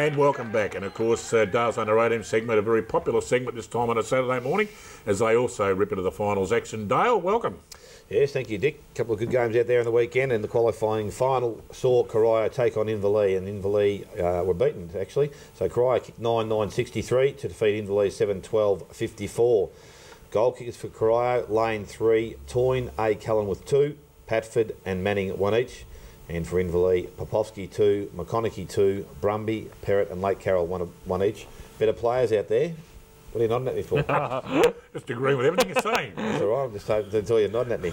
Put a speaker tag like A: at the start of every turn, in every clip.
A: And welcome back. And of course, Dale's Under 18 segment, a very popular segment this time on a Saturday morning, as they also rip into the finals action. Dale, welcome.
B: Yes, thank you, Dick. A couple of good games out there on the weekend, and the qualifying final saw Corio take on Inverleigh, and Inverleigh were beaten, actually. So Corio kicked 9-9-63 to defeat Inverleigh 7-12-54. Goal kickers for Corio, Lane 3, Toyne, A. Cullen with 2, Patford and Manning 1 each. And for Inverleigh, Popovsky 2, McConaughey 2, Brumby, Perrott and Lake Carroll 1 each. Better players out there. What are you nodding at me for?
A: Just agreeing with everything you're saying.
B: That's all right, I'm just hoping to tell you nodding at me.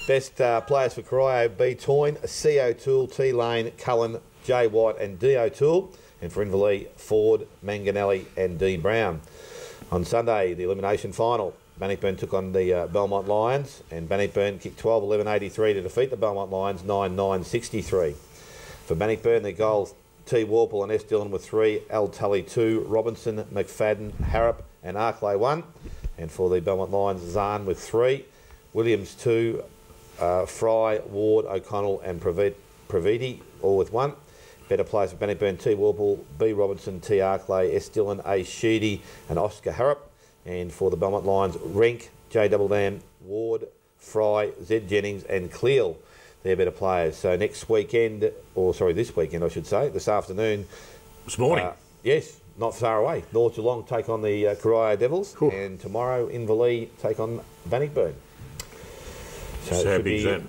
B: Best players for Corio, B. Toyne, C. O'Toole, T. Lane, Cullen, J. White and D. O'Toole. And for Inverleigh, Ford, Manganelli and D. Brown. On Sunday, the elimination final. Bannockburn took on the Belmont Lions, and Bannockburn kicked 12-11-83 to defeat the Belmont Lions 9-9-63. For Bannockburn, their goals, T. Warple and S. Dillon with 3, L. Tully 2, Robinson, McFadden, Harrop and Arklay 1. And for the Belmont Lions, Zahn with 3, Williams 2, Fry, Ward, O'Connell and Pravidi all with 1. Better players for Bannockburn, T. Warple, B. Robinson, T. Arklay, S. Dillon, A. Sheedy and Oscar Harrop. And for the Belmont Lions, Renk, J. Double Dam, Ward, Fry, Z. Jennings and Cleal. They're better players. So next weekend, or sorry, this weekend I should say, this afternoon.
A: This morning.
B: Yes, not far away. North Geelong take on the Corio Devils.
A: Cool.
B: And tomorrow, Inverleigh take on Bannockburn.
A: So how big is that?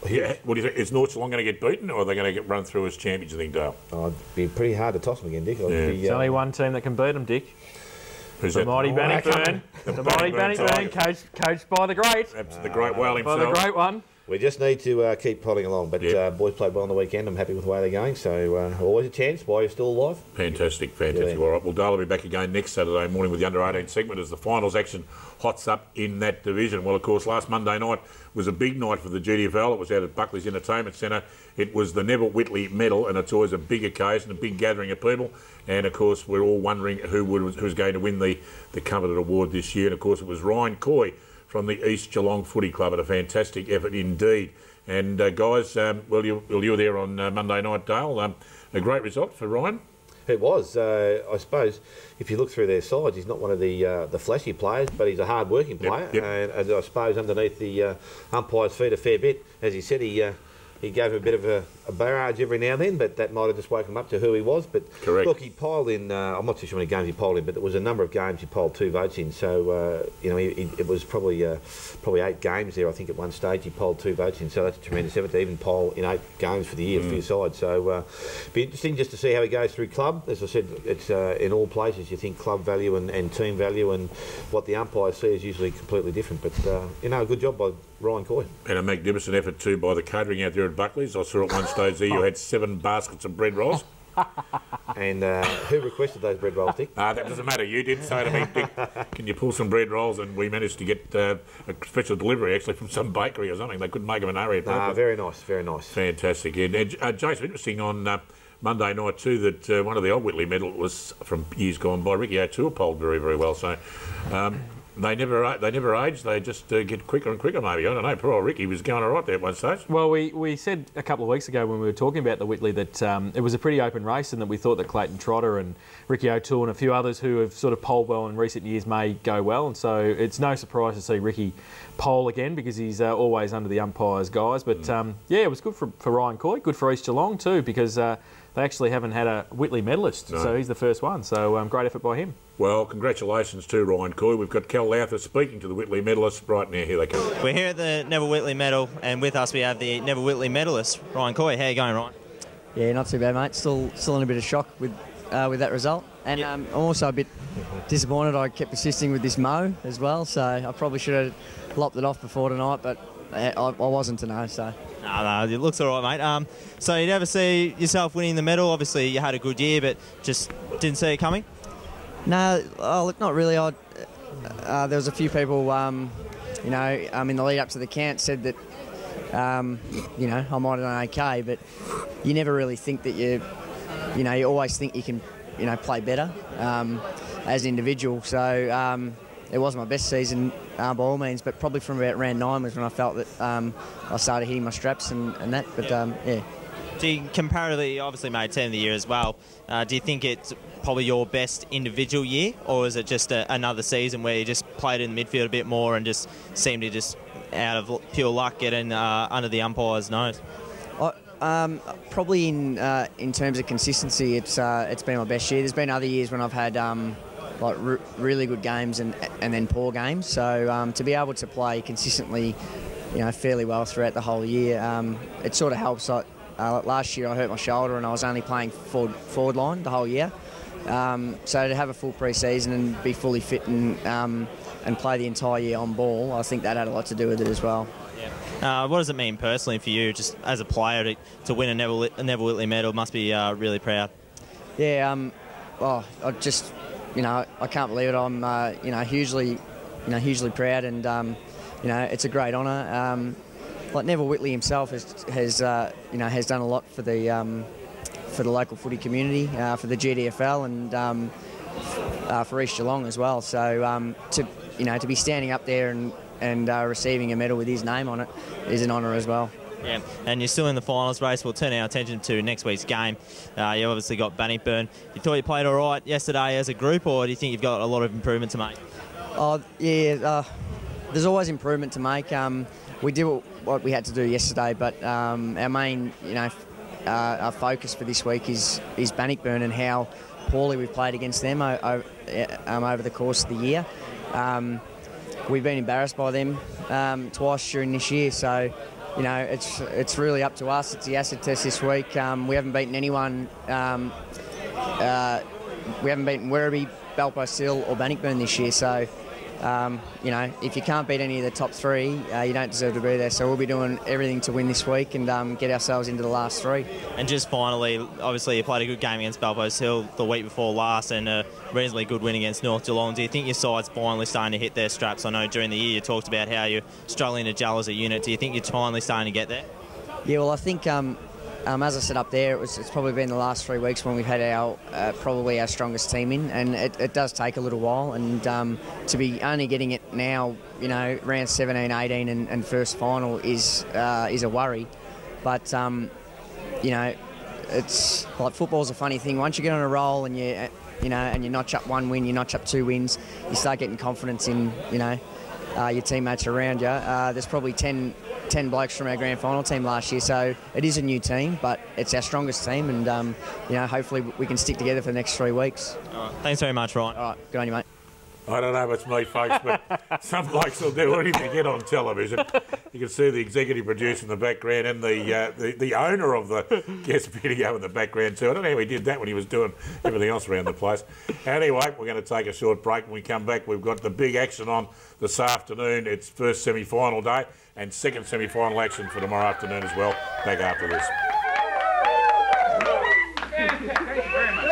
A: Yeah. What do you think? Is North Geelong going to get beaten, or are they going to get run through as champions, you think, Dale?
B: Oh, it'd be pretty hard to toss them again, Dick.
C: There's only one team that can beat them, Dick.
A: Who's
C: the
A: that?
C: mighty Bannockburn. The mighty Bannockburn, coached by the great.
A: The great whale himself.
C: By the great one.
B: We just need to keep plodding along. But boys played well on the weekend. I'm happy with the way they're going. So always a chance while you're still alive.
A: Fantastic, fantastic.
B: Yeah.
A: All right, well, Dale will be back again next Saturday morning with the Under-18 segment as the finals action hots up in that division. Well, of course, last Monday night was a big night for the GDFL. It was out at Buckley's Entertainment Centre. It was the Neville Whitley Medal, and it's always a big occasion, a big gathering of people. And, of course, we're all wondering who's going to win the coveted award this year. And, of course, it was Ryan Coy from the East Geelong Footy Club, and a fantastic effort indeed. And, guys, well, you were there on Monday night, Dale. A great result for Ryan.
B: It was. I suppose if you look through their sides, he's not one of the flashy players, but he's a hard-working player.
A: Yep.
B: And I suppose underneath the umpire's feet a fair bit. As he said, he gave him a bit of a barrage every now and then, but that might have just woken him up to who he was. But
A: correct.
B: Look, he piled in, I'm not too sure how many games he piled in, but there was a number of games he piled 2 votes in. So, it was probably 8 games there, I think, at one stage he piled 2 votes in. So that's a tremendous effort to even pile in 8 games for the year for your side. So, be interesting just to see how he goes through club. As I said, it's in all places you think club value and team value, and what the umpires see is usually completely different. But, a good job by Ryan Coy.
A: And a magnificent effort too by the catering out there at Buckley's. I saw at one stage there you had 7 baskets of bread rolls.
B: And who requested those bread rolls, Dick?
A: That doesn't matter. You did say to me, Dick, can you pull some bread rolls? And we managed to get a special delivery actually from some bakery or something. They couldn't make them in a hurry.
B: Very nice, very nice.
A: Fantastic. And Jason, interesting on Monday night too that one of the old Whitley medalists from years gone by, Ricky O'Toole, polled very, very well. So. They never age. They just get quicker and quicker, maybe. I don't know. Poor old Ricky was going all right there at one stage.
C: Well, we said a couple of weeks ago when we were talking about the Whitley that it was a pretty open race, and that we thought that Clayton Trotter and Ricky O'Toole and a few others who have sort of polled well in recent years may go well. And so it's no surprise to see Ricky poll again, because he's always under the umpire's guys. But it was good for Ryan Coy, good for East Geelong too, because they actually haven't had a Whitley medalist, so he's the first one. So great effort by him.
A: Well, congratulations to Ryan Coy. We've got Cal Lowther speaking to the Whitley medalists right now. Here they come.
D: We're here at the Neville Whitley medal, and with us we have the Neville Whitley medalist, Ryan Coy. How are you going, Ryan?
E: Yeah, not too bad, mate. Still in a bit of shock with that result. And I'm also a bit disappointed I kept persisting with this mow as well, so I probably should have lopped it off before tonight, but I wasn't to know, so...
D: No, it looks all right, mate. So you never see yourself winning the medal? Obviously, you had a good year, but just didn't see it coming?
E: No, look, not really. There was a few people, in the lead up to the count said that, I might have done okay, but you never really think that you always think you can, play better as an individual. So it wasn't my best season by all means, but probably from about round 9 was when I felt that I started hitting my straps and that. But
D: do you comparatively, obviously made team of the year as well, do you think it's probably your best individual year, or is it just another season where you just played in the midfield a bit more and just seemed to just, out of pure luck, get in under the umpire's nose?
E: Probably in terms of consistency, it's been my best year. There's been other years when I've had really good games and then poor games. So to be able to play consistently, fairly well throughout the whole year, it sort of helps. Last year I hurt my shoulder and I was only playing forward line the whole year. So to have a full pre-season and be fully fit and play the entire year on ball, I think that had a lot to do with it as well.
D: Yeah. What does it mean personally for you, just as a player, to win a Neville Whitley medal? Must be really proud.
E: Yeah. I just, I can't believe it. I'm, hugely proud, and it's a great honour. Like Neville Whitley himself has done a lot for the local footy community, for the GDFL, and for East Geelong as well. So to be standing up there and receiving a medal with his name on it is an honour as well.
D: Yeah, and you're still in the finals race. We'll turn our attention to next week's game. You obviously got Bannockburn. You thought you played all right yesterday as a group, or do you think you've got a lot of improvement to make?
E: Oh yeah, there's always improvement to make. We did what we had to do yesterday, but our main, our focus for this week is Bannockburn and how poorly we've played against them over the course of the year. We've been embarrassed by them twice during this year, so it's really up to us. It's the acid test this week. We haven't beaten anyone. We haven't beaten Werribee, Balpos Hill or Bannockburn this year, so if you can't beat any of the top three, you don't deserve to be there. So we'll be doing everything to win this week and get ourselves into the last three. And
D: just finally, obviously you played a good game against Balpos Hill the week before last and a reasonably good win against North Geelong. Do you think your side's finally starting to hit their straps? I know during the year you talked about how you're struggling to gel as a unit. Do you think you're finally starting to get there? Yeah, well, I think as I said up there, it's probably been the last 3 weeks when we've had our probably our strongest team in, and it does take a little while. And to be only getting it now, round 17, 18, and first final is a worry. But it's like football's a funny thing. Once you get on a roll and and you notch up one win, you notch up 2 wins, you start getting confidence in your teammates around you. There's probably 10 blokes from our grand final team last year, so it is a new team, but it's our strongest team, and hopefully we can stick together for the next 3 weeks. All right. Thanks very much, Ryan.
E: All right, good on you, mate.
A: I don't know if it's me, folks, but some blokes will do anything to get on television. You can see the executive producer in the background and the owner of the guest video in the background too. I don't know how he did that when he was doing everything else around the place. Anyway, we're going to take a short break. When we come back, we've got the big action on this afternoon. It's first semi-final day and second semi-final action for tomorrow afternoon as well. Back after this.
F: Thank you very much.